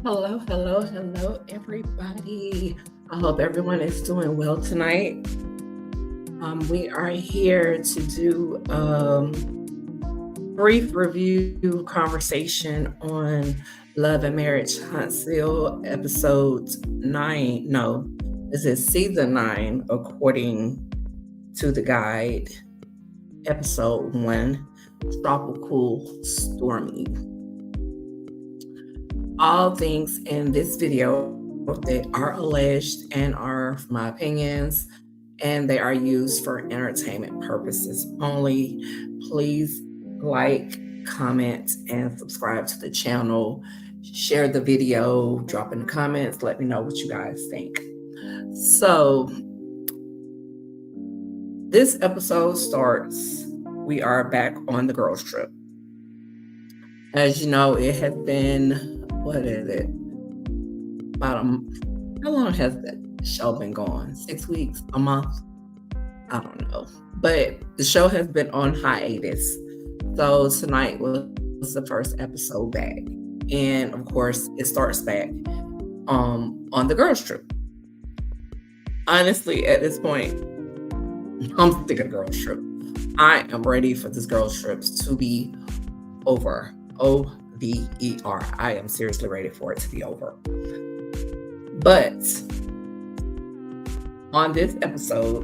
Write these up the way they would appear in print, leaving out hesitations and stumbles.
Hello, everybody. I hope everyone is doing well tonight. We are here to do a brief review conversation on Love and Marriage Huntsville episode 9. No, this is season 9 according to the guide. Episode 1, Tropical Stormi. All things in this video that are alleged and are my opinions, and they are used for entertainment purposes only. Please like, comment, and subscribe to the channel. Share the video, drop in the comments, let me know what you guys think. So, this episode starts, we are back on the girls' trip. As you know, it has been, what is it? About how long has that show been going? 6 weeks? A month? I don't know. But the show has been on hiatus. So tonight was the first episode back. And of course, it starts back on the girls' trip. Honestly, at this point, I'm sick of the girls' trip. I am ready for this girls' trip to be over. OVER. I am seriously ready for it to be over. But on this episode,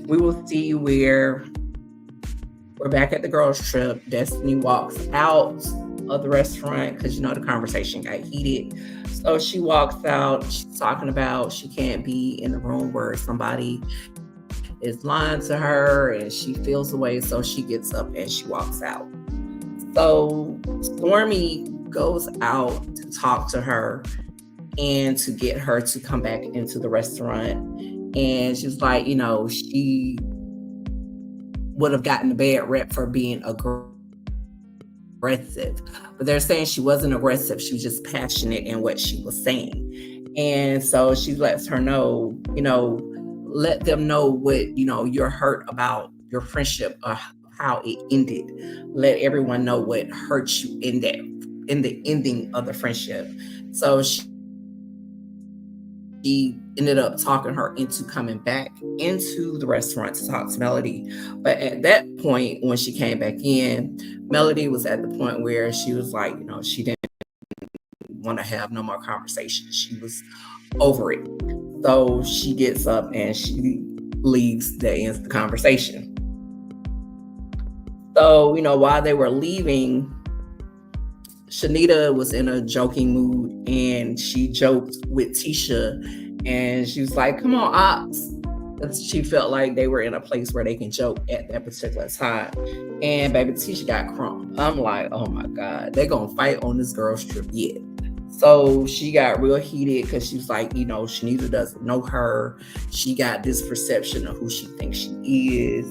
we will see where we're back at the girls' trip. Destiny walks out of the restaurant because, the conversation got heated. So she walks out. She's talking about she can't be in the room where somebody is lying to her and she feels away. So she gets up and she walks out. So Stormi goes out to talk to her and to get her to come back into the restaurant. And she's like, she would have gotten a bad rep for being aggressive. But they're saying she wasn't aggressive. She was just passionate in what she was saying. And so she lets her know, let them know what, you're hurt about your friendship, how it ended. Let everyone know what hurt you in the ending of the friendship. So she ended up talking her into coming back into the restaurant to talk to Melody. But at that point, when she came back in, Melody was at the point where she was like, she didn't want to have no more conversation. She was over it. So she gets up and she leaves. That ends the conversation. So, while they were leaving, Shanita was in a joking mood and she joked with Tisha and she was like, come on, Ops. She felt like they were in a place where they can joke at that particular time. And baby, Tisha got crunk. I'm like, oh my God, they're going to fight on this girl's trip yet. So she got real heated because she was like, Shanita doesn't know her. She got this perception of who she thinks she is.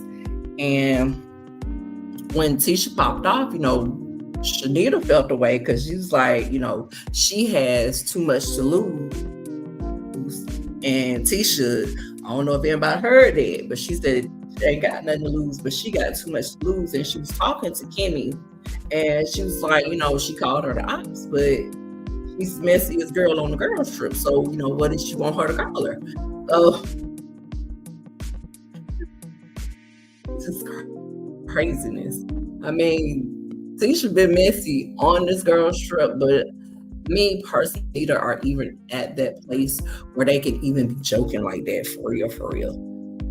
And when Tisha popped off, Shanita felt away because she was like, she has too much to lose. And Tisha, I don't know if anybody heard that, but she said she ain't got nothing to lose, but she got too much to lose. And she was talking to Kimmy and she was like, she called her the Ops, but she's the messiest girl on the girls' trip. So, what did she want her to call her? So, just craziness. I mean, Tisha been messy on this girl's trip, but Me personally, neither are even at that place where they can even be joking like that for real, for real.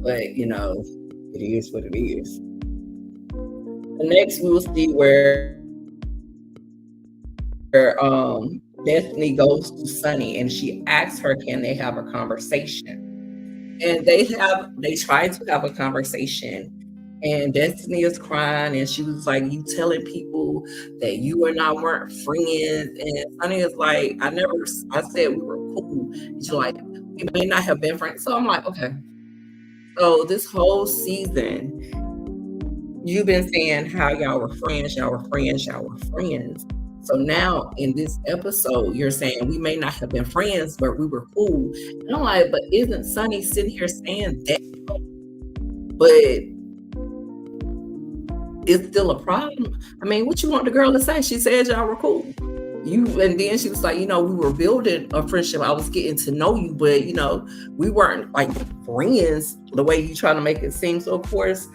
But it is what it is. Next, we will see where Destiny goes to Sunny and she asks her, can they have a conversation? And they tried to have a conversation, and Destiny is crying, and she was like, "You telling people that you and I weren't friends?" And Sunny is like, I said we were cool." And she's like, "We may not have been friends." So I'm like, okay. So this whole season, you've been saying how y'all were friends, y'all were friends, y'all were friends. So now in this episode, you're saying we may not have been friends, but we were cool. And I'm like, but isn't Sunny sitting here saying that? But it's still a problem. I mean, what you want the girl to say? She said y'all were cool. And then she was like, we were building a friendship. I was getting to know you, but we weren't like friends the way you trying to make it seem. So of course,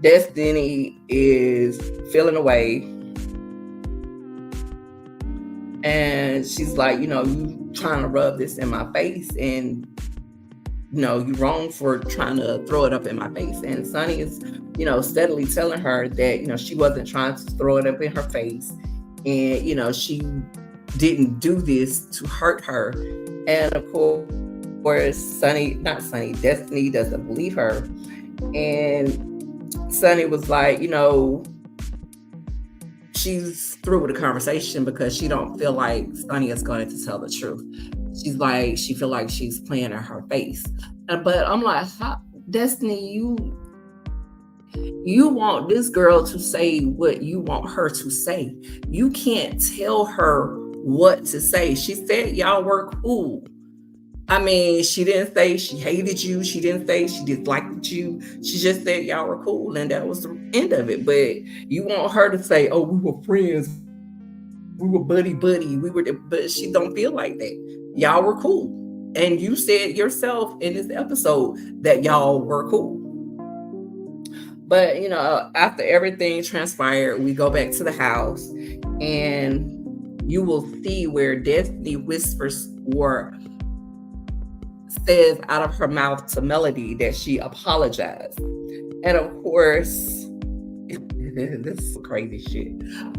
Destiny is feeling away. And she's like, you trying to rub this in my face, and you wrong for trying to throw it up in my face. And Sunny is, steadily telling her that, she wasn't trying to throw it up in her face. And, she didn't do this to hurt her. And of course, Destiny doesn't believe her. And Sunny was like, she's through with the conversation because she don't feel like Sunny is going to tell the truth. She's like, she feel like she's playing in her face. But I'm like, Destiny, you want this girl to say what you want her to say. You can't tell her what to say. She said y'all were cool. I mean, she didn't say she hated you. She didn't say she disliked you. She just said y'all were cool, and that was the end of it. But you want her to say, oh, we were friends. We were buddy. But she don't feel like that. Y'all were cool. And you said yourself in this episode that y'all were cool. But, after everything transpired, we go back to the house, and you will see where Destiny whispers or says out of her mouth to Melody that she apologized. And of course, this is crazy shit,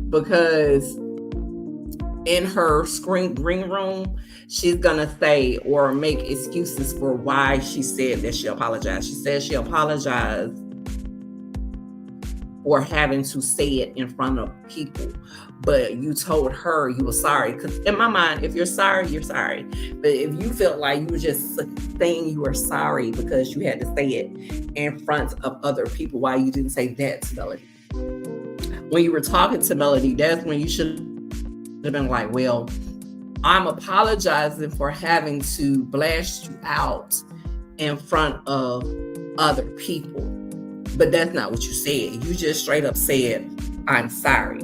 because in her green room, she's gonna say or make excuses for why she said that she apologized. She said she apologized for having to say it in front of people, but you told her you were sorry. Because in my mind, if you're sorry, you're sorry. But if you felt like you were just saying you were sorry because you had to say it in front of other people, why you didn't say that to Melody? When you were talking to Melody, that's when you should have been like, well, I'm apologizing for having to blast you out in front of other people. But that's not what you said. You just straight up said, I'm sorry.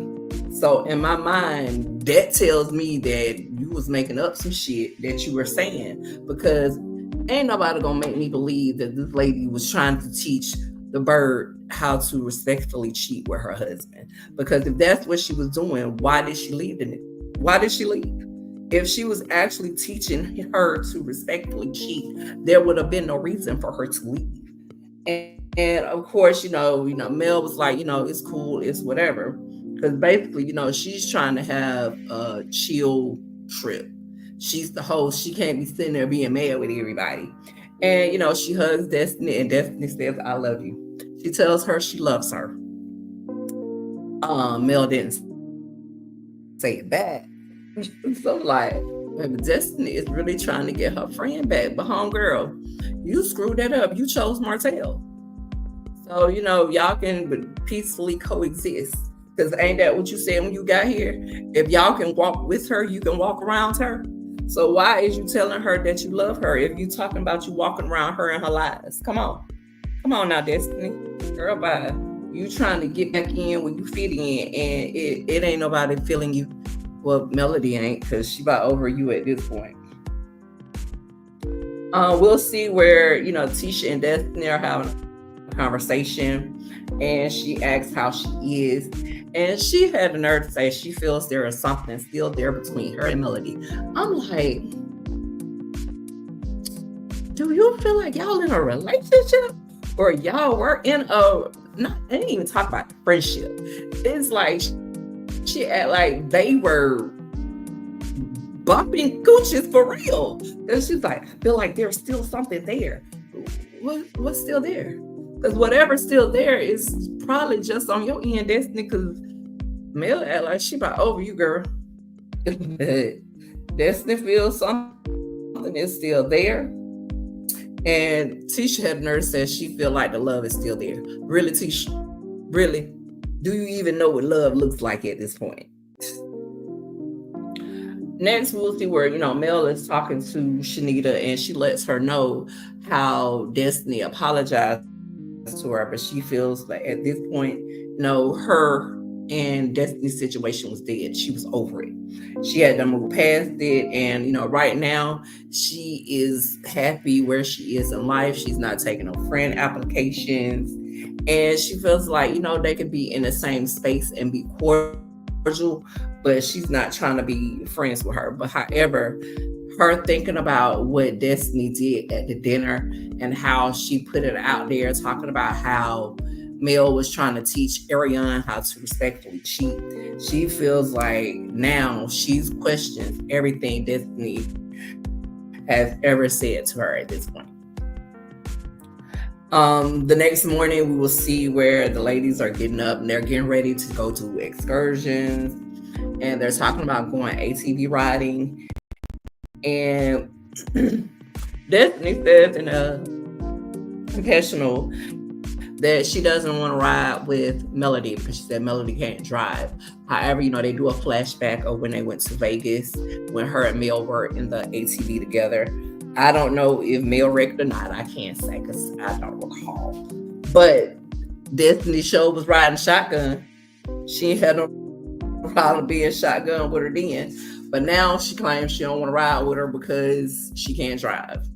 So in my mind, that tells me that you was making up some shit that you were saying, because ain't nobody gonna make me believe that this lady was trying to teach the bird how to respectfully cheat with her husband. Because if that's what she was doing, why did she leave? Why did she leave? If she was actually teaching her to respectfully cheat, there would have been no reason for her to leave. And of course, Mel was like, it's cool, it's whatever. Because basically, she's trying to have a chill trip. She's the host. She can't be sitting there being mad with everybody. And, she hugs Destiny, and Destiny says, I love you. She tells her she loves her. Mel didn't say it back. So like, Destiny is really trying to get her friend back. But homegirl, you screwed that up. You chose Martell. So, y'all can peacefully coexist. Because ain't that what you said when you got here? If y'all can walk with her, you can walk around her. So why is you telling her that you love her if you talking about you walking around her and her lies? Come on now, Destiny. Girl, bye. You trying to get back in when you fit in, and it ain't nobody feeling you. Well, Melody ain't, because she about over you at this point. We'll see where, Tisha and Destiny are having a conversation, and she asks how she is. And she had the nerve to say she feels there is something still there between her and Melody. I'm like, do you feel like y'all in a relationship? Or y'all were in a, not, I didn't even talk about friendship. It's like she act like they were bumping Gucci's for real. And she's like, I feel like there's still something there. What's still there? Because whatever's still there is probably just on your end, Destiny. Because Mel act like she about over you, girl. Destiny feels something is still there. And Tisha had nerve says she feel like the love is still there. Really, Tisha? Really? Do you even know what love looks like at this point? Next, we'll see where, Mel is talking to Shanita, and she lets her know how Destiny apologized to her, but she feels like at this point, her and Destiny's situation was dead. She was over it. She had to move past it, and right now she is happy where she is in life. She's not taking no friend applications, and she feels like they could be in the same space and be cordial, but she's not trying to be friends with her. But however, her thinking about what Destiny did at the dinner and how she put it out there, talking about how Mel was trying to teach Ariane how to respectfully cheat. She feels like now she's questioned everything Destiny has ever said to her at this point. The next morning, we will see where the ladies are getting up and they're getting ready to go to excursions, and they're talking about going ATV riding. And Destiny says in a confessional that she doesn't want to ride with Melody because she said Melody can't drive. However, they do a flashback of when they went to Vegas, when her and Mel were in the ATV together. I don't know if Mel wrecked or not. I can't say because I don't recall. But Destiny show was riding shotgun. She had no problem being shotgun with her then. But now she claims she don't want to ride with her because she can't drive.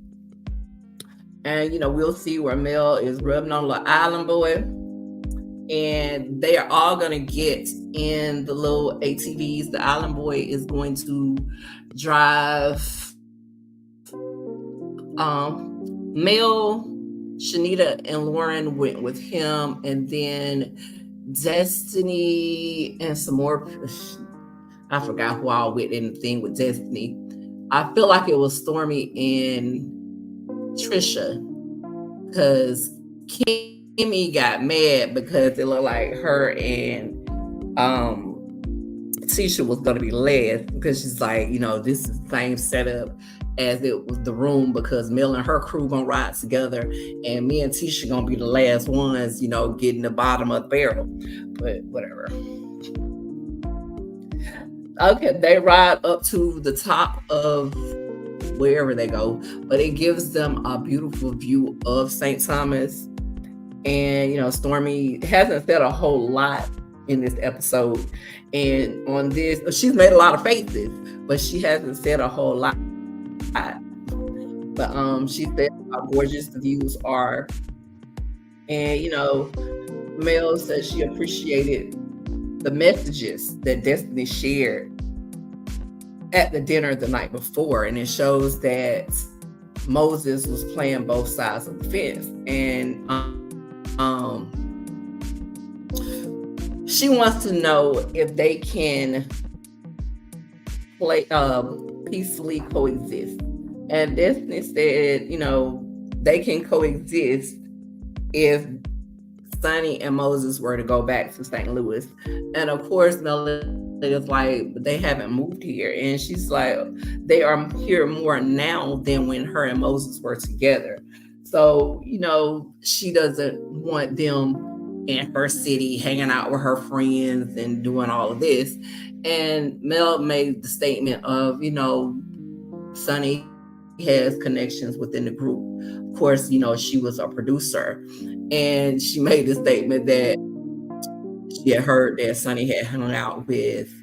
And, we'll see where Mel is rubbing on the island boy. And they are all going to get in the little ATVs. The island boy is going to drive Mel, Shanita, and Lauren went with him. And then Destiny and some more. I forgot who all went in the thing with Destiny. I feel like it was Stormi and Trisha, because Kimmy got mad because it looked like her and Tisha was going to be last, because she's like, this is the same setup as it was the room, because Mel and her crew gonna ride together, and me and Tisha gonna be the last ones, getting the bottom of the barrel. But whatever. Okay, they ride up to the top of wherever they go, but it gives them a beautiful view of St. Thomas. And Stormi hasn't said a whole lot in this episode, and on this she's made a lot of faces, but she hasn't said a whole lot. But she said how gorgeous the views are, and Mel said she appreciated the messages that Destiny shared at the dinner the night before, and it shows that Moses was playing both sides of the fence. And she wants to know if they can peacefully coexist. And Destiny said, they can coexist if Sonny and Moses were to go back to St. Louis. And of course, Melody is like, they haven't moved here. And she's like, they are here more now than when her and Moses were together. So, she doesn't want them in her city hanging out with her friends and doing all of this. And Mel made the statement of, Sonny has connections within the group. Of course, she was a producer, and she made the statement that she had heard that Sonny had hung out with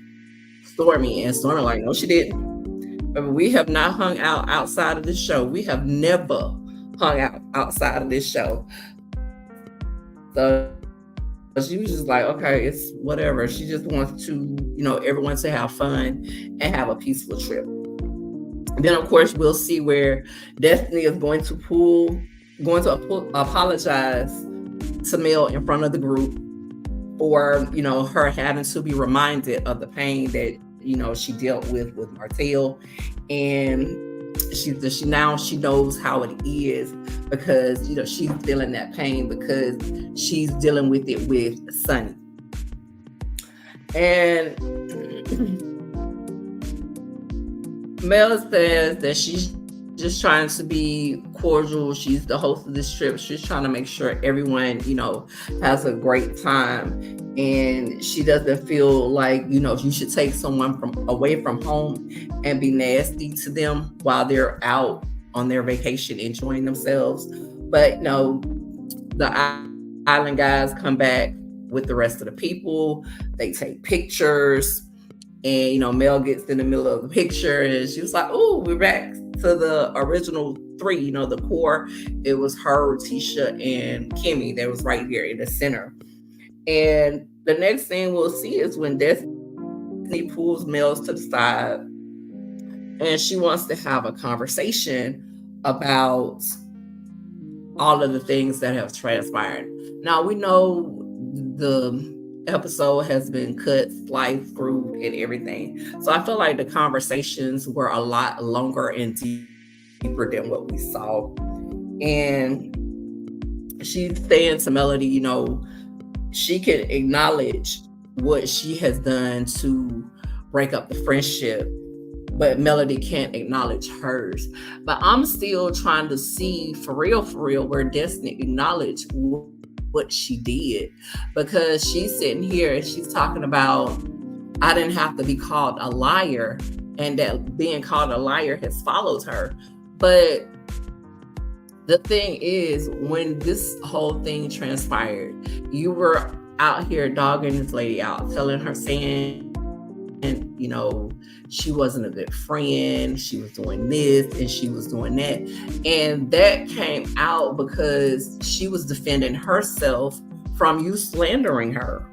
Stormi, and Stormi like, no, she didn't. But we have not hung out outside of this show. We have never hung out outside of this show. So she was just like, okay, it's whatever. She just wants to, everyone to have fun and have a peaceful trip. Then, of course, we'll see where Destiny is going to apologize to Mel in front of the group for, her having to be reminded of the pain that, she dealt with Martell. And she knows how it is because, she's feeling that pain because she's dealing with it with Sonny. And Mel says that she's just trying to be cordial. She's the host of this trip. She's trying to make sure everyone, has a great time. And she doesn't feel like, you should take someone away from home and be nasty to them while they're out on their vacation enjoying themselves. But the island guys come back with the rest of the people. They take pictures. And, Mel gets in the middle of the picture and she was like, oh, we're back to the original three, the core. It was her, Tisha, and Kimmy that was right here in the center. And the next thing we'll see is when Destiny pulls Mel to the side and she wants to have a conversation about all of the things that have transpired. Now, we know the episode has been cut, sliced through, and everything. So I feel like the conversations were a lot longer and deeper than what we saw. And she's saying to Melody, she can acknowledge what she has done to break up the friendship, but Melody can't acknowledge hers. But I'm still trying to see for real, where Destiny acknowledged what she did, because she's sitting here and she's talking about, I didn't have to be called a liar, and that being called a liar has followed her. But the thing is, when this whole thing transpired, you were out here dogging this lady out, telling her, saying, she wasn't a good friend, she was doing this and she was doing that. And that came out because she was defending herself from you slandering her.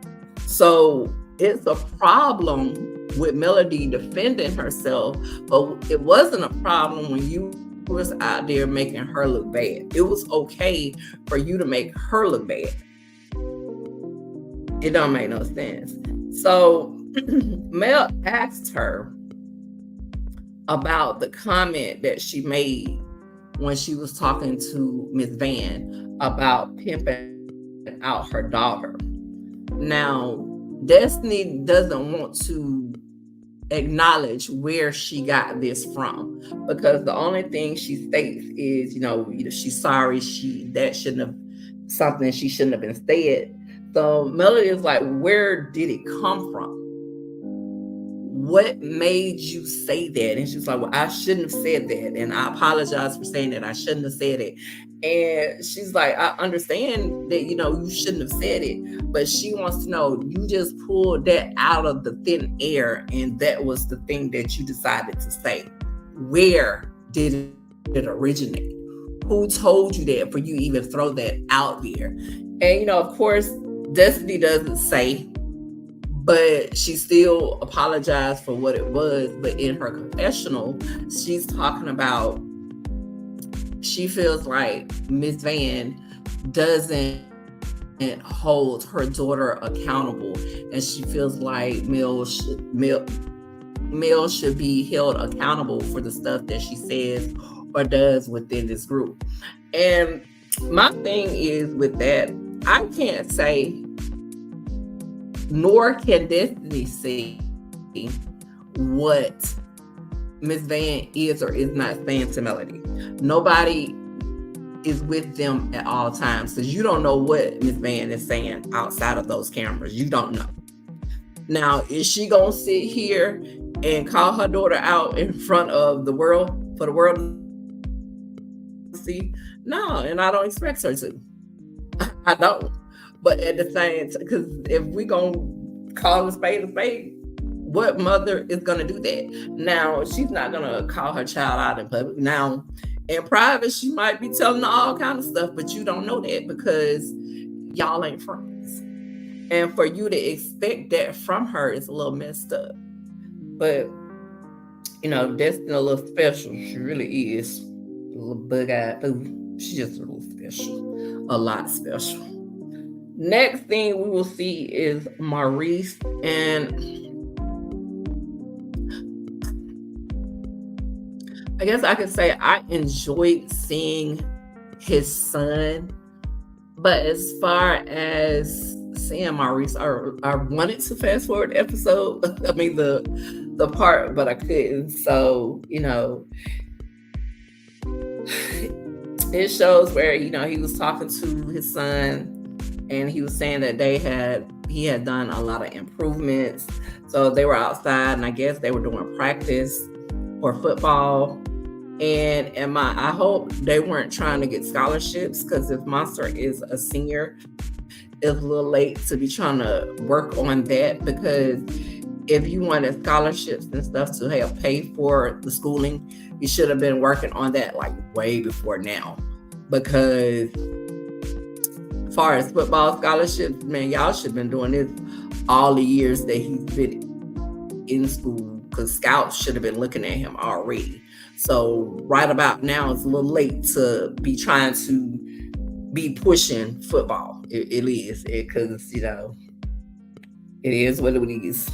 So it's a problem with Melody defending herself, but it wasn't a problem when you was out there making her look bad. It was okay for you to make her look bad. It don't make no sense. So Mel asked her about the comment that she made when she was talking to Miss Van about pimping out her daughter. Now, Destiny doesn't want to acknowledge where she got this from, because the only thing she states is, she's sorry, that shouldn't have, something she shouldn't have been said. So Melody is like, where did it come from? What made you say that? And she's like, well, I shouldn't have said that. And I apologize for saying that. I shouldn't have said it. And she's like, I understand that, you shouldn't have said it. But she wants to know, you just pulled that out of the thin air, and that was the thing that you decided to say. Where did it originate? Who told you that for you even throw that out there? And, of course, Destiny doesn't say, but she still apologized for what it was. But in her confessional, she's talking about, she feels like Miss Van doesn't hold her daughter accountable, and she feels like Mel should be held accountable for the stuff that she says or does within this group. And my thing is with that, I can't say, nor can Destiny see what Miss Van is or is not saying to Melody. Nobody is with them at all times, because you don't know what Miss Van is saying outside of those cameras. You don't know. Now, is she gonna sit here and call her daughter out in front of the world for the world to see? No, and I don't expect her to. I don't. But at the same time, because if we gonna call a spade, what mother is gonna do that? Now, she's not gonna call her child out in public. Now, in private, she might be telling her all kind of stuff, but you don't know that, because y'all ain't friends. And for you to expect that from her is a little messed up. But, Destiny a little special. She really is. A little bug-eyed boo. She's just a little special. A lot special. Next thing we will see is Maurice. And I guess I could say I enjoyed seeing his son. But as far as seeing Maurice, I wanted to fast forward the episode. I mean the part, but I couldn't. So, it shows where, he was talking to his son and he was saying that he had done a lot of improvements. So they were outside and I guess they were doing practice for football. And I hope they weren't trying to get scholarships, because if Monster is a senior, it's a little late to be trying to work on that, because if you wanted scholarships and stuff to help pay for the schooling, you should have been working on that like way before now. Because as far as football scholarships, man, y'all should have been doing this all the years that he's been in school, because scouts should have been looking at him already. So right about now, it's a little late to be trying to be pushing football. It is, because, it is what it is.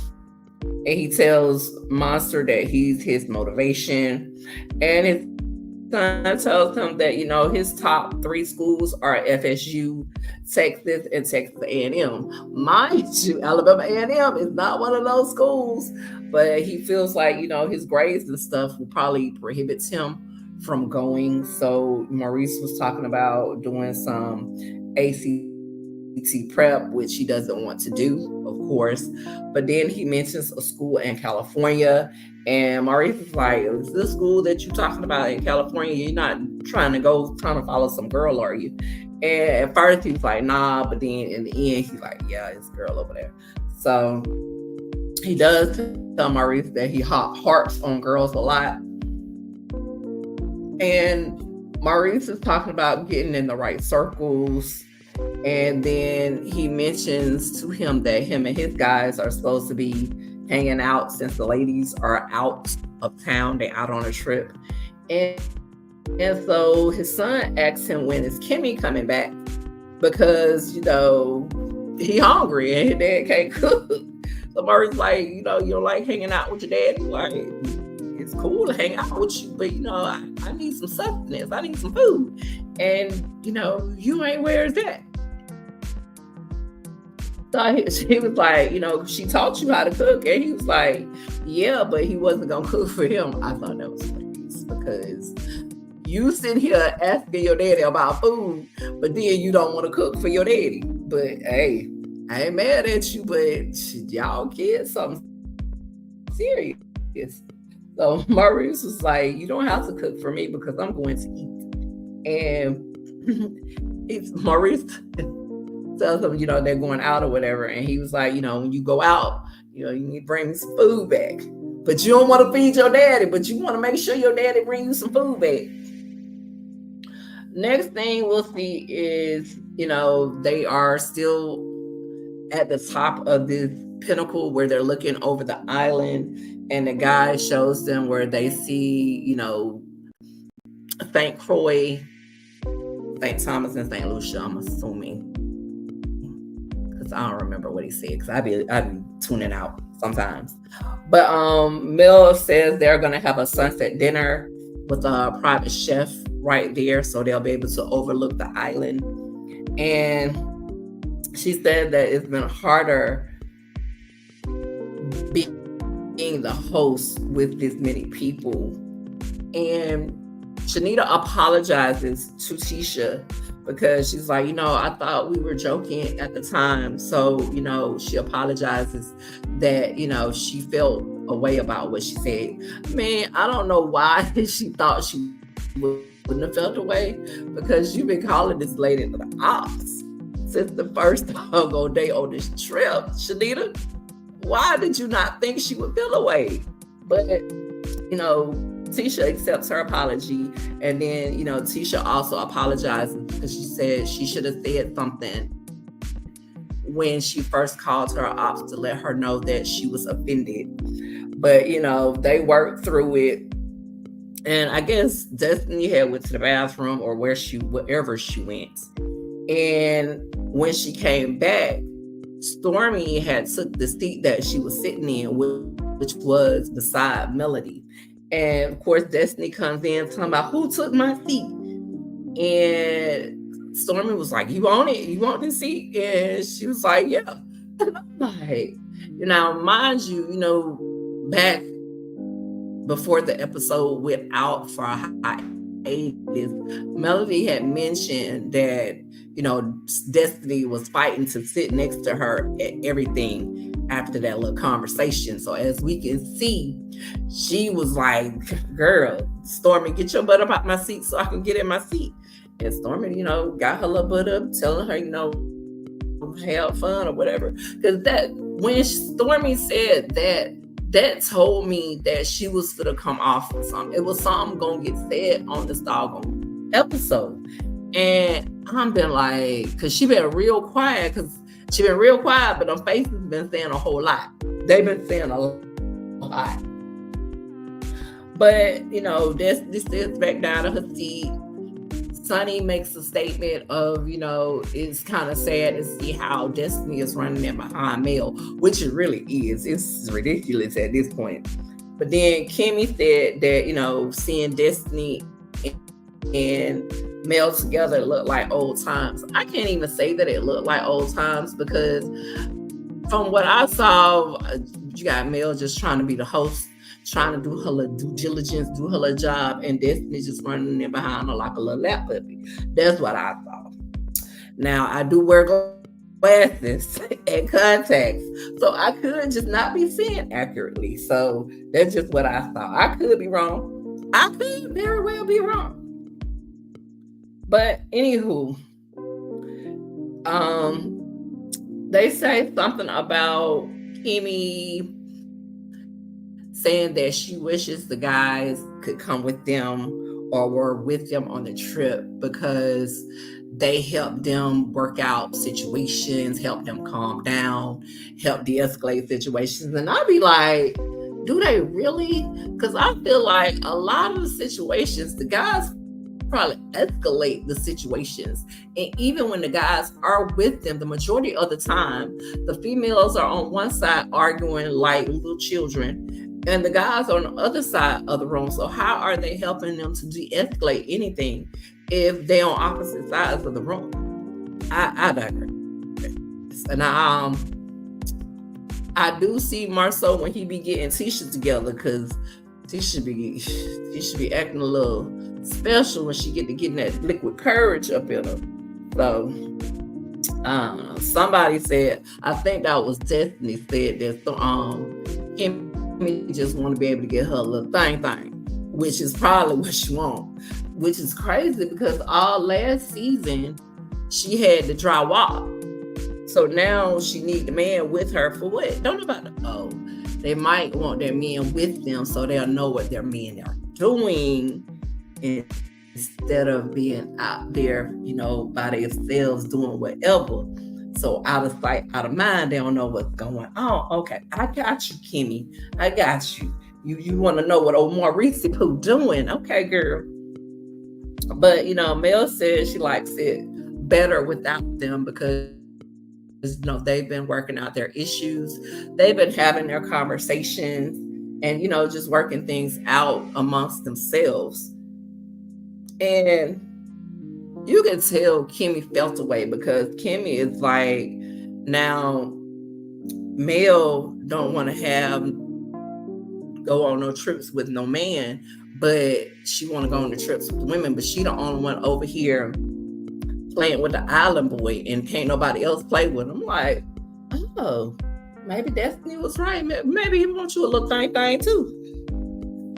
And he tells Monster that he's his motivation. And his son tells him that, his top 3 schools are FSU, Texas, and Texas A&M. Mind you, Alabama A&M is not one of those schools. But he feels like, his grades and stuff will probably prohibit him from going. So Maurice was talking about doing some ACT prep, which he doesn't want to do, of course. But then he mentions a school in California. And Maurice is like, is this school that you're talking about in California? You're not trying to follow some girl, are you? And at first he was like, nah. But then in the end, he's like, yeah, it's a girl over there. So he does tell Maurice that he harps on girls a lot. And Maurice is talking about getting in the right circles. And then he mentions to him that him and his guys are supposed to be hanging out since the ladies are out of town. They're out on a trip. And so his son asks him, when is Kimmy coming back? Because, he hungry and his dad can't cook. So Maurice's like, you don't like hanging out with your dad? Like, it's cool to hang out with you, but, I need some sustenance. I need some food. And, you ain't, where's that? So he was like, she taught you how to cook. And he was like, yeah, but he wasn't going to cook for him. I thought that was hilarious, because you sit here asking your daddy about food, but then you don't want to cook for your daddy. But, hey, I ain't mad at you, but y'all kids something serious. So Maurice was like, you don't have to cook for me because I'm going to eat. And Maurice tells him, they're going out or whatever. And he was like, when you go out, you need to bring some food back. But you don't want to feed your daddy, but you want to make sure your daddy bring you some food back. Next thing we'll see is, they are still at the top of this pinnacle where they're looking over the island, and the guy shows them where they see, St. Croix, St. Thomas, and St. Lucia, I'm assuming, because I don't remember what he said, because I be tuning out sometimes. But Mel says they're gonna have a sunset dinner with a private chef right there, so they'll be able to overlook the island. And she said that it's been harder being the host with this many people. And Shanita apologizes to Tisha, because she's like, I thought we were joking at the time. So, she apologizes that, she felt a way about what she said. Man, I don't know why she thought she wouldn't have felt a way, because you've been calling this lady the ops since the first day on this trip. Shanita, why did you not think she would feel away? But, Tisha accepts her apology. And then, Tisha also apologizes because she said she should have said something when she first called her ops to let her know that she was offended. But they worked through it. And I guess Destiny had went to the bathroom or wherever she went. And when she came back, Stormi had took the seat that she was sitting in, which was beside Melody. And of course, Destiny comes in talking about who took my seat. And Stormi was like, "You want it? You want this seat?" And she was like, "Yeah." And I'm like, mind you, back before the episode went out for a hiatus, Melody had mentioned that Destiny was fighting to sit next to her at everything after that little conversation. So as we can see, she was like, "Girl, Stormi, get your butt up out my seat so I can get in my seat." And Stormi, got her little butt up, telling her, have fun or whatever. Because when Stormi said that told me that she was gonna come off with something. It was something gonna get said on this doggone episode. And I've been like, because she been real quiet, but her faces been saying a whole lot. They've been saying a lot. But, this is back down to her seat. Sonny makes a statement of, it's kind of sad to see how Destiny is running in behind Mel, which it really is. It's ridiculous at this point. But then Kimmy said that, seeing Destiny and Mel together looked like old times. I can't even say that it looked like old times, because from what I saw, you got Mel just trying to be the host, trying to do her little due diligence, do her little job, and Destiny just running in behind her like a little lap puppy. That's what I thought. Now, I do wear glasses and contacts, so I could just not be seeing accurately. So that's just what I thought. I could be wrong. I could very well be wrong. But anywho, they say something about Kimmy saying that she wishes the guys could come with them or were with them on the trip because they helped them work out situations, help them calm down, help de-escalate situations. And I'd be like, do they really? Because I feel like a lot of the situations, the guys probably escalate the situations. And even when the guys are with them, the majority of the time, the females are on one side arguing like little children, and the guys are on the other side of the room. So how are they helping them to de-escalate anything if they're on opposite sides of the room? I digress. And I do see Marceau when he be getting Tisha together, because Tisha be acting a little special when she getting that liquid courage up in her. So somebody said, I think that was Destiny, said that Kimmy just want to be able to get her little thing, which is probably what she want, which is crazy because all last season she had the dry walk. So now she need the man with her for what? Don't nobody know. They might want their men with them so they'll know what their men are doing instead of being out there, by themselves doing whatever. So out of sight, out of mind, they don't know what's going on. Okay, I got you, Kimmy. I got you. You want to know what old Maurice Pooh doing? Okay, girl. But Mel says she likes it better without them because they've been working out their issues. They've been having their conversations and just working things out amongst themselves. And you can tell Kimmy felt away because Kimmy is like, now Mel don't want to go on no trips with no man, but she want to go on the trips with women, but she the only one over here playing with the island boy and can't nobody else play with him. Like, oh, maybe Destiny was right. Maybe he wants you a little thing too.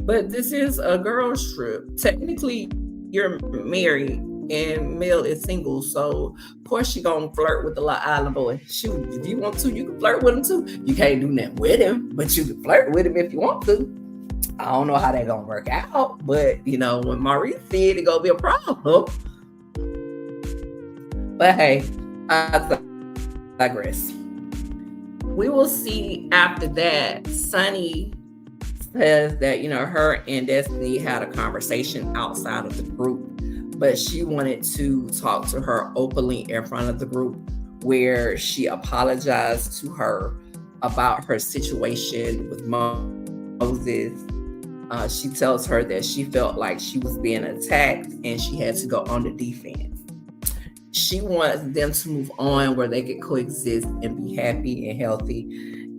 But this is a girl's trip. Technically, you're married and Mel is single, so of course she gonna flirt with the little island boy. Shoot, if you want to, you can flirt with him too. You can't do that with him, but you can flirt with him if you want to. I don't know how that gonna work out, but when Maurice said it gonna be a problem. But hey, I digress. We will see after that, Sunny says that, her and Destiny had a conversation outside of the group, but she wanted to talk to her openly in front of the group, where she apologized to her about her situation with Moses. She tells her that she felt like she was being attacked and she had to go on the defense. She wants them to move on where they could coexist and be happy and healthy.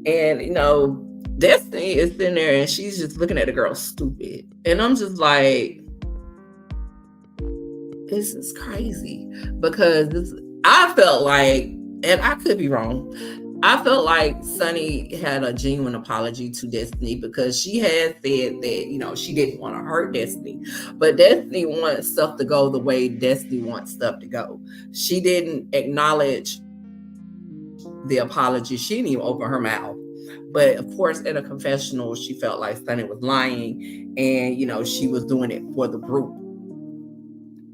And, Destiny is sitting there and she's just looking at the girl stupid. And I'm just like, this is crazy. Because I felt like, and I could be wrong, I felt like Sunny had a genuine apology to Destiny, because she had said that, she didn't want to hurt Destiny. But Destiny wants stuff to go the way Destiny wants stuff to go. She didn't acknowledge the apology. She didn't even open her mouth. But of course, in a confessional, she felt like Sunny was lying and, she was doing it for the group.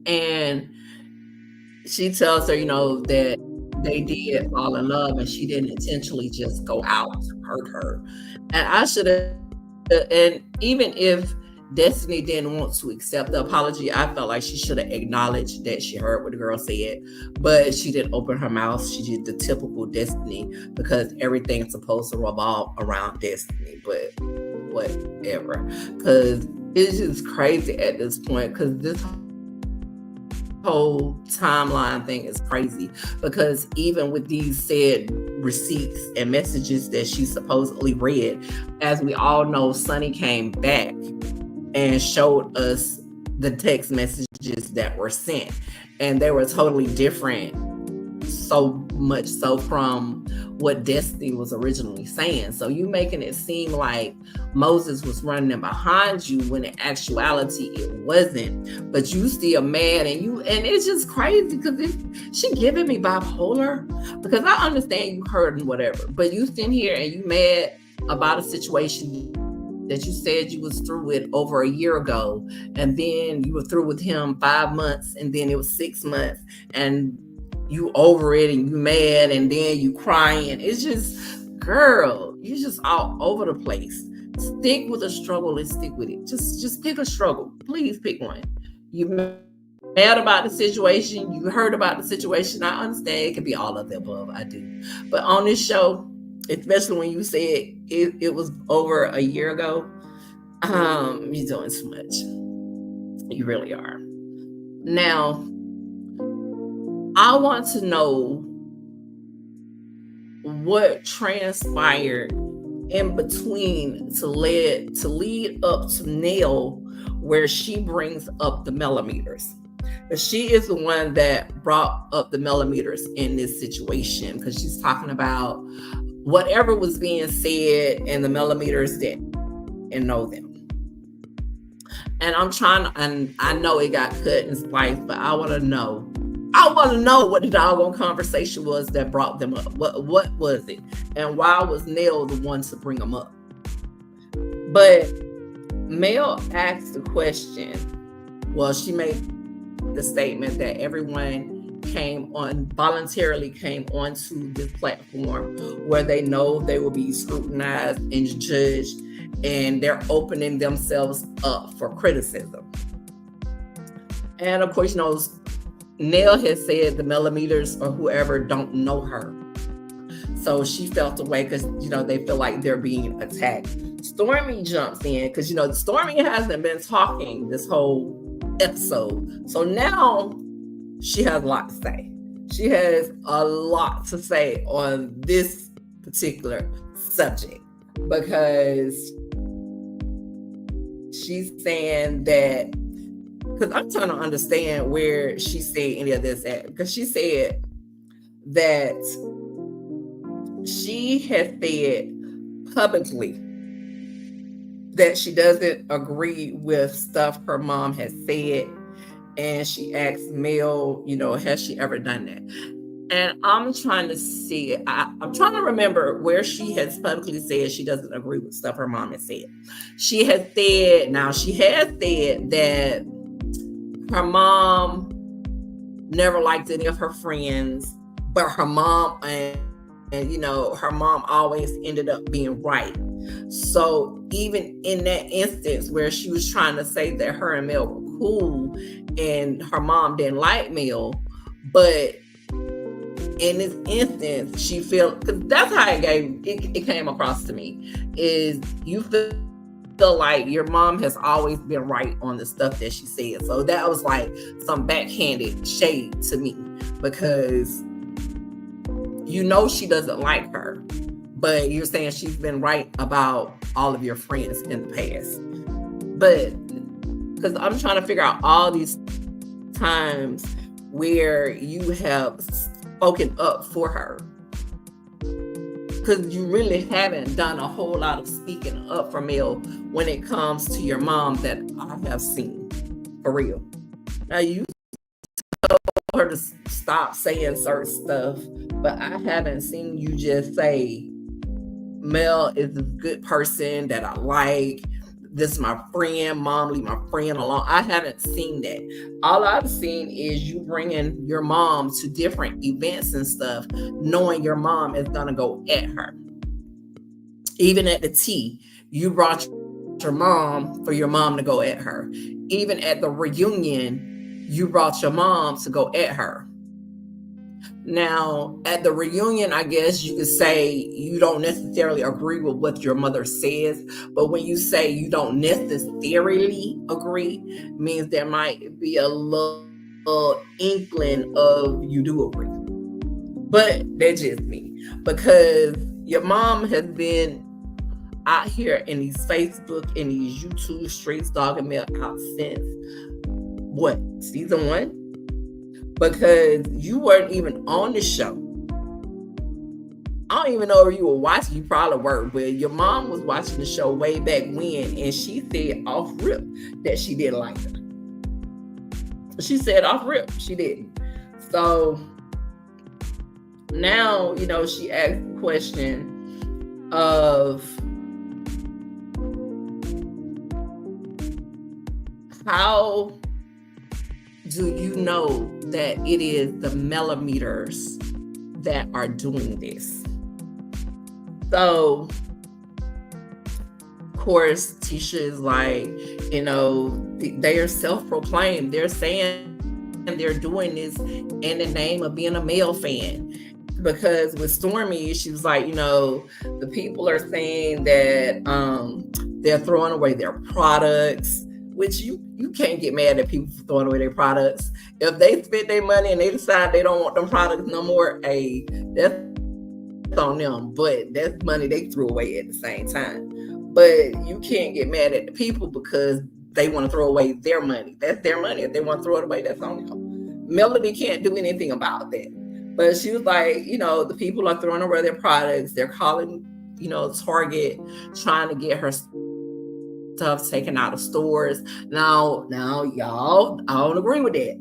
And she tells her, that they did fall in love and she didn't intentionally just go out to hurt her. And I should have, and even if Destiny didn't want to accept the apology, I felt like she should have acknowledged that she heard what the girl said, but she didn't open her mouth. She did the typical Destiny, because everything's supposed to revolve around Destiny, but whatever. Because it's just crazy at this point, because this whole timeline thing is crazy, because even with these said receipts and messages that she supposedly read, as we all know, Sunny came back and showed us the text messages that were sent, and they were totally different, so much so from what Destiny was originally saying. So you making it seem like Moses was running behind you, when in actuality it wasn't. But you still mad, and it's just crazy, because she giving me bipolar, because I understand you hurt and whatever, but you sitting here and you mad about a situation that you said you was through with over a year ago, and then you were through with him 5 months, and then it was 6 months, and you over it and you mad, and then you crying. It's just, girl, you're just all over the place. Stick with a struggle and stick with it. Just pick a struggle. Please pick one. You mad about the situation, you heard about the situation. I understand it can be all of the above. I do. But on this show, especially when you said it was over a year ago, you're doing too much. You really are. Now, I want to know what transpired in between to lead up to Nell, where she brings up the millimeters. She is the one that brought up the millimeters in this situation, because she's talking about whatever was being said, and the millimeters didn't know them. And I know it got cut and spliced, but I want to know what the doggone conversation was that brought them up. What was it? And why was Nell the one to bring them up? But Mel asked the question. Well, she made the statement that everyone voluntarily came onto this platform where they know they will be scrutinized and judged, and they're opening themselves up for criticism. And of course, Nell has said the millimeters or whoever don't know her. So she felt away because, they feel like they're being attacked. Stormi jumps in because, Stormi hasn't been talking this whole episode. So now she has a lot to say. She has a lot to say on this particular subject, because she's saying that, because I'm trying to understand where she said any of this at, because she said that she has said publicly that she doesn't agree with stuff her mom has said. And she asked Mel, has she ever done that? And I'm trying to see, I'm trying to remember where she has publicly said she doesn't agree with stuff her mom has said. She has said that her mom never liked any of her friends, but her mom and her mom always ended up being right. So even in that instance where she was trying to say that her and Mel were cool and her mom didn't like Mel, but in this instance, she felt, because that's how it came across to me, is you feel like your mom has always been right on the stuff that she said. So that was like some backhanded shade to me, because she doesn't like her, but you're saying she's been right about all of your friends in the past. But because I'm trying to figure out all these times where you have spoken up for her, because you really haven't done a whole lot of speaking up for Mel when it comes to your mom that I have seen, for real. Now, you told her to stop saying certain stuff, but I haven't seen you just say, Mel is a good person that I like. This is my friend. Mom, leave my friend alone. I haven't seen that. All I've seen is you bringing your mom to different events and stuff, knowing your mom is going to go at her. Even at the tea, you brought your mom for your mom to go at her. Even at the reunion, you brought your mom to go at her. Now, at the reunion, I guess you could say you don't necessarily agree with what your mother says, but when you say you don't necessarily agree, means there might be a little inkling of you do agree. But that's just me, because your mom has been out here in these Facebook and these YouTube streets dogging me out since what, season 1? Because you weren't even on the show. I don't even know if you were watching. You probably were, but your mom was watching the show way back when, and she said off rip that she didn't like her. She said off rip she didn't. So now, she asked the question of how do you know that it is the millimeters that are doing this? So, of course, Tisha is like, they are self-proclaimed. They're saying they're doing this in the name of being a male fan. Because with Stormi, she was like, the people are saying that they're throwing away their products, which you can't get mad at people for throwing away their products. If they spend their money and they decide they don't want them products no more, hey, that's on them. But that's money they threw away at the same time. But you can't get mad at the people because they want to throw away their money. That's their money. If they want to throw it away, that's on them. Melody can't do anything about that. But she was like, the people are throwing away their products. They're calling, Target, trying to get her stuff taken out of stores. Now, y'all, I don't agree with that.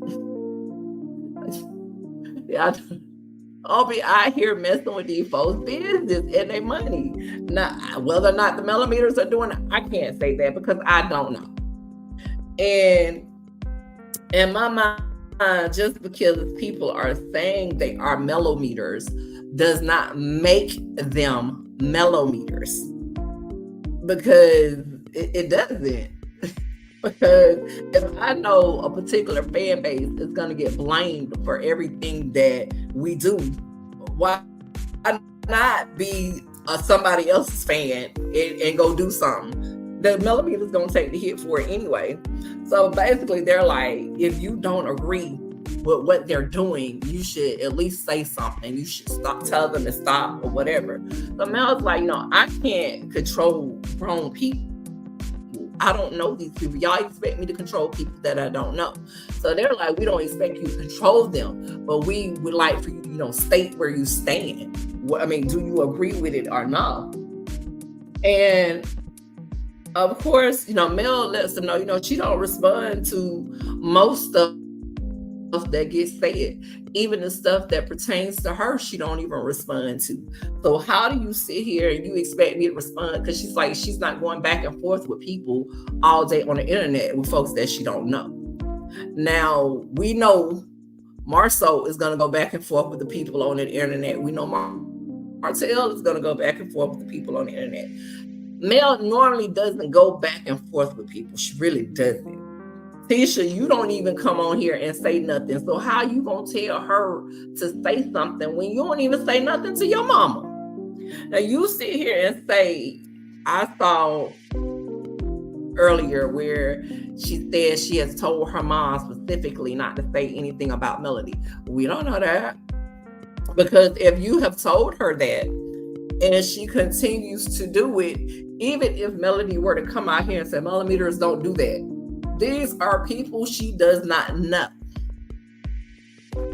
I'll be out here messing with these folks' business and their money. Now, whether or not the millimeters are doing it, I can't say that because I don't know. And in my mind, just because people are saying they are millimeters does not make them millimeters, because it doesn't. Because if I know a particular fan base is going to get blamed for everything that we do, why not be somebody else's fan and go do something? The millimeter's going to take the hit for it anyway. So basically, they're like, if you don't agree with what they're doing, you should at least say something. You should tell them to stop or whatever. So Mel's like, I can't control grown people. I don't know these people. Y'all expect me to control people that I don't know. So they're like, we don't expect you to control them, but we would like for you to, state where you stand. Do you agree with it or not? And of course, Mel lets them know, she don't respond to most stuff that gets said. Even the stuff that pertains to her, she don't even respond to. So how do you sit here and you expect me to respond? Because she's like, she's not going back and forth with people all day on the internet with folks that she don't know. Now, we know Marceau is going to go back and forth with the people on the internet. We know Martell is going to go back and forth with the people on the internet. Mel normally doesn't go back and forth with people. She really doesn't. Tisha, you don't even come on here and say nothing. So how you gonna tell her to say something when you don't even say nothing to your mama? Now you sit here and say, I saw earlier where she said she has told her mom specifically not to say anything about Melody. We don't know that. Because if you have told her that and she continues to do it, even if Melody were to come out here and say, millimeters don't do that. These are people she does not know.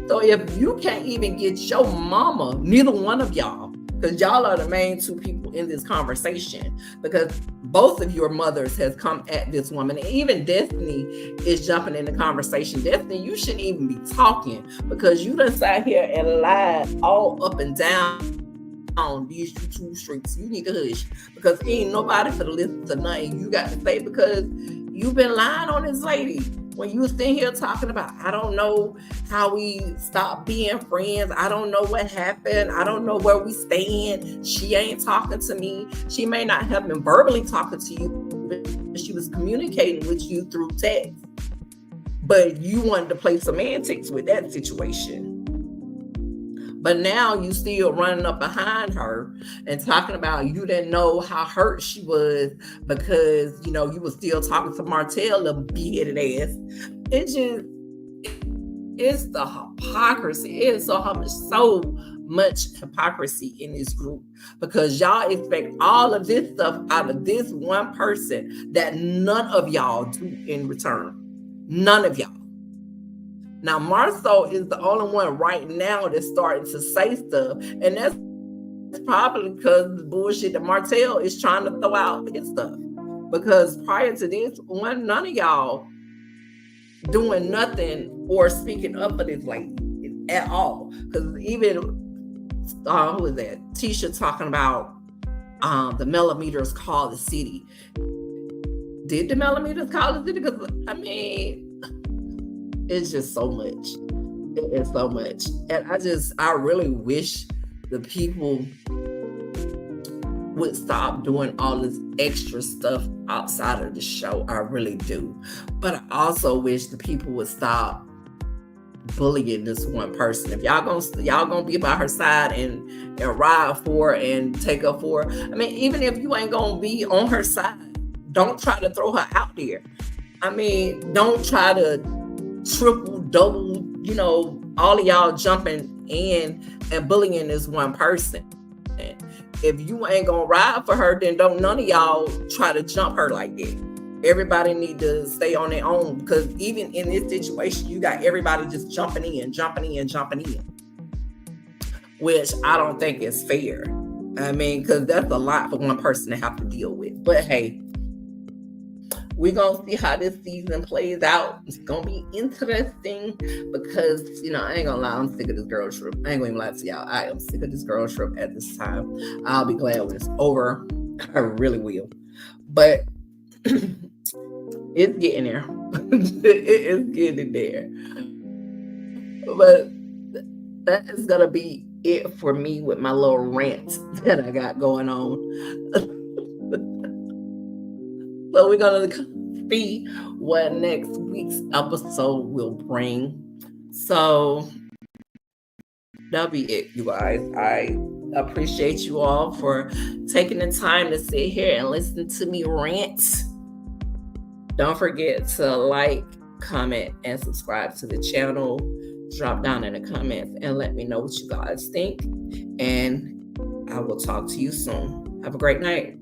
So if you can't even get your mama, neither one of y'all, because y'all are the main two people in this conversation, because both of your mothers has come at this woman. And even Destiny is jumping in the conversation. Destiny, you shouldn't even be talking because you done sat here and lied all up and down on these YouTube streets. You need to hush because ain't nobody for to listen to nothing you got to say because you've been lying on this lady. When you was sitting here talking about, I don't know how we stopped being friends. I don't know what happened. I don't know where we stand. She ain't talking to me. She may not have been verbally talking to you, but she was communicating with you through text. But you wanted to play semantics with that situation. But now you still running up behind her and talking about you didn't know how hurt she was because, you know, you were still talking to Martell, the beheaded ass. It's the hypocrisy. It's so much hypocrisy in this group because y'all expect all of this stuff out of this one person that none of y'all do in return. None of y'all. Now, Marceau is the only one right now that's starting to say stuff. And that's probably because of the bullshit that Martell is trying to throw out his stuff. Because prior to this, none of y'all doing nothing or speaking up for this lady at all. Because even, who is that? Tisha talking about the millimeters call the city. Did the millimeters call the city? Because, I mean, it's just so much. It is so much. And I really wish the people would stop doing all this extra stuff outside of the show. I really do. But I also wish the people would stop bullying this one person. If y'all gonna be by her side and ride for her and take up for her. I mean, even if you ain't gonna be on her side, don't try to throw her out there. I mean, don't try to triple, double, you know, all of y'all jumping in and bullying this one person. If you ain't gonna ride for her, then don't none of y'all try to jump her like that. Everybody need to stay on their own because even in this situation, you got everybody just jumping in, which I don't think is fair. I mean, because that's a lot for one person to have to deal with. But hey, we're going to see how this season plays out. It's going to be interesting because, you know, I ain't going to lie. I'm sick of this girl trip. I ain't going to lie to y'all. I am sick of this girl trip at this time. I'll be glad when it's over. I really will. But it's getting there. It is getting there. But that is going to be it for me with my little rant that I got going on. So we're going to see what next week's episode will bring. So that'll be it, you guys. I appreciate you all for taking the time to sit here and listen to me rant. Don't forget to like, comment, and subscribe to the channel. Drop down in the comments and let me know what you guys think. And I will talk to you soon. Have a great night.